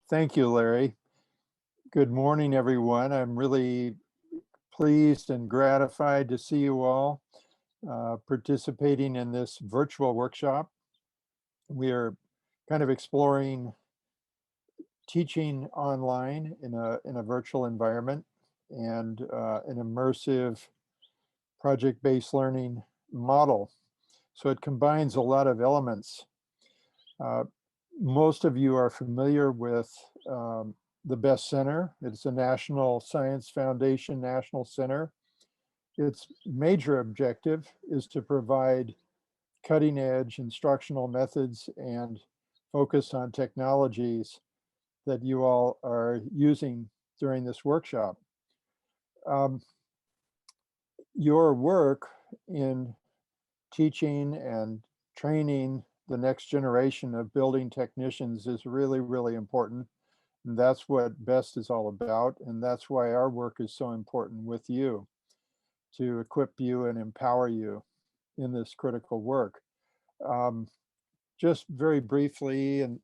Thank you, Larry. Good morning, everyone. I'm really pleased and gratified to see you all participating in this virtual workshop. We are kind of exploring teaching online in a virtual environment and an immersive project-based learning model. So it combines a lot of elements. Uh, Most of you are familiar with the BAS Center. It's a National Science Foundation National Center. Its major objective is to provide cutting-edge instructional methods and focus on technologies that you all are using during this workshop. Um, your work in teaching and training the next generation of building technicians is really, really important. And that's what BEST is all about. And that's why our work is so important with you, to equip you and empower you in this critical work. Um, just very briefly, and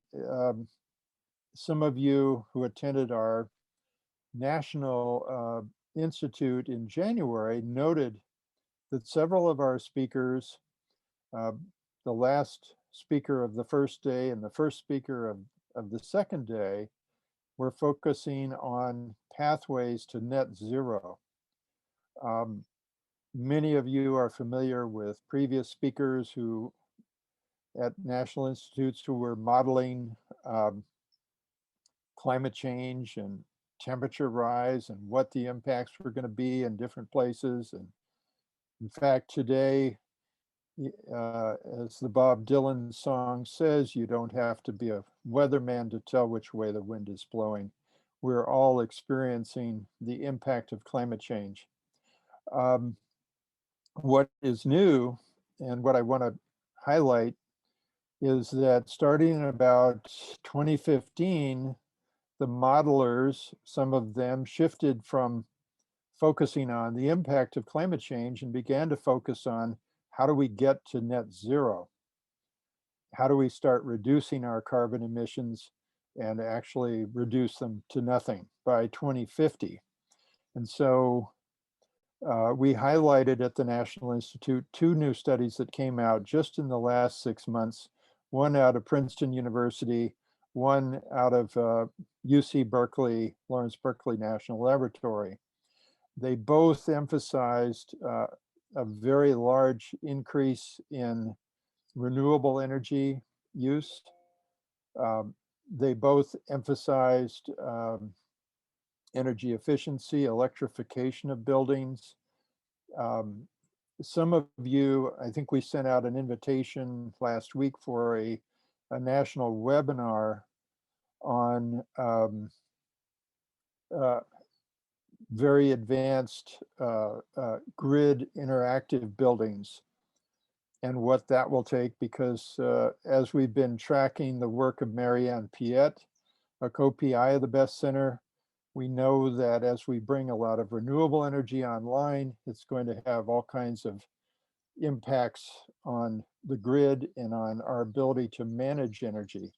some of you who attended our National Institute in January noted that several of our speakers, uh, the last speaker of the first day and the first speaker of the second day, were focusing on pathways to net zero. Um, Many of you are familiar with previous speakers who at national institutes who were modeling climate change and temperature rise and what the impacts were going to be in different places. And in fact, today, as the Bob Dylan song says, you don't have to be a weatherman to tell which way the wind is blowing. We're all experiencing the impact of climate change. What is new and what I want to highlight is that starting in about 2015, the modelers, some of them shifted from focusing on the impact of climate change and began to focus on how do we get to net zero? How do we start reducing our carbon emissions and actually reduce them to nothing by 2050? And so we highlighted at the National Institute two new studies that came out just in the last 6 months, one out of Princeton University, one out of UC Berkeley, Lawrence Berkeley National Laboratory. They both emphasized a very large increase in renewable energy use. They both emphasized energy efficiency, electrification of buildings. Some of you, I think we sent out an invitation last week for a national webinar on very advanced grid interactive buildings and what that will take, because as we've been tracking the work of Marianne Piet, a co-PI of the BEST Center, we know that as we bring a lot of renewable energy online, it's going to have all kinds of impacts on the grid and on our ability to manage energy.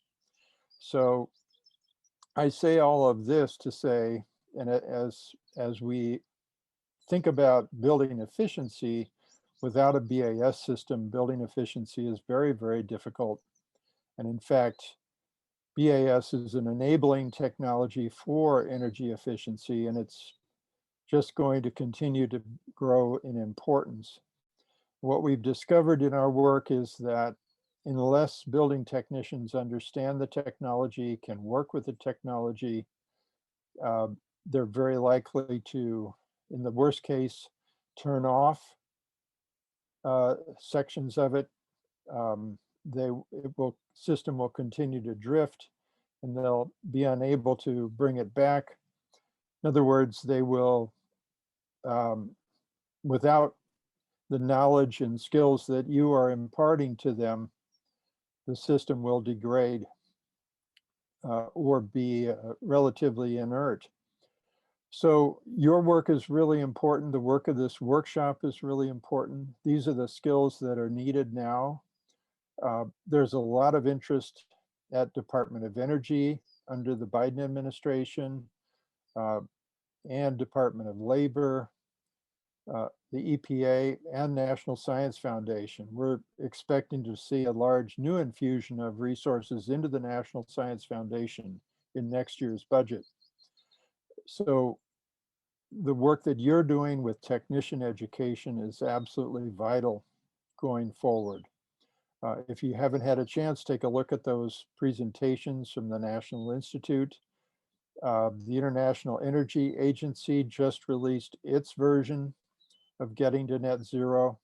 So I say all of this to say, and as we think about building efficiency, without a BAS system, building efficiency is very, very difficult. And in fact, BAS is an enabling technology for energy efficiency, and it's just going to continue to grow in importance. What we've discovered in our work is that unless building technicians understand the technology, can work with the technology, they're very likely to, in the worst case, turn off sections of it. System will continue to drift and they'll be unable to bring it back. In other words, they will, without the knowledge and skills that you are imparting to them, the system will degrade or be relatively inert. So your work is really important. The work of this workshop is really important. These are the skills that are needed now. There's a lot of interest at Department of Energy under the Biden administration uh, and Department of Labor, the EPA, and National Science Foundation. We're expecting to see a large new infusion of resources into the National Science Foundation in next year's budget. So the work that you're doing with technician education is absolutely vital going forward. If you haven't had a chance, take a look at those presentations from the National Institute. The International Energy Agency just released its version of getting to net zero.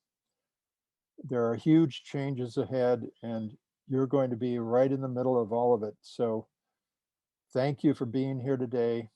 There are huge changes ahead, and you're going to be right in the middle of all of it. So thank you for being here today.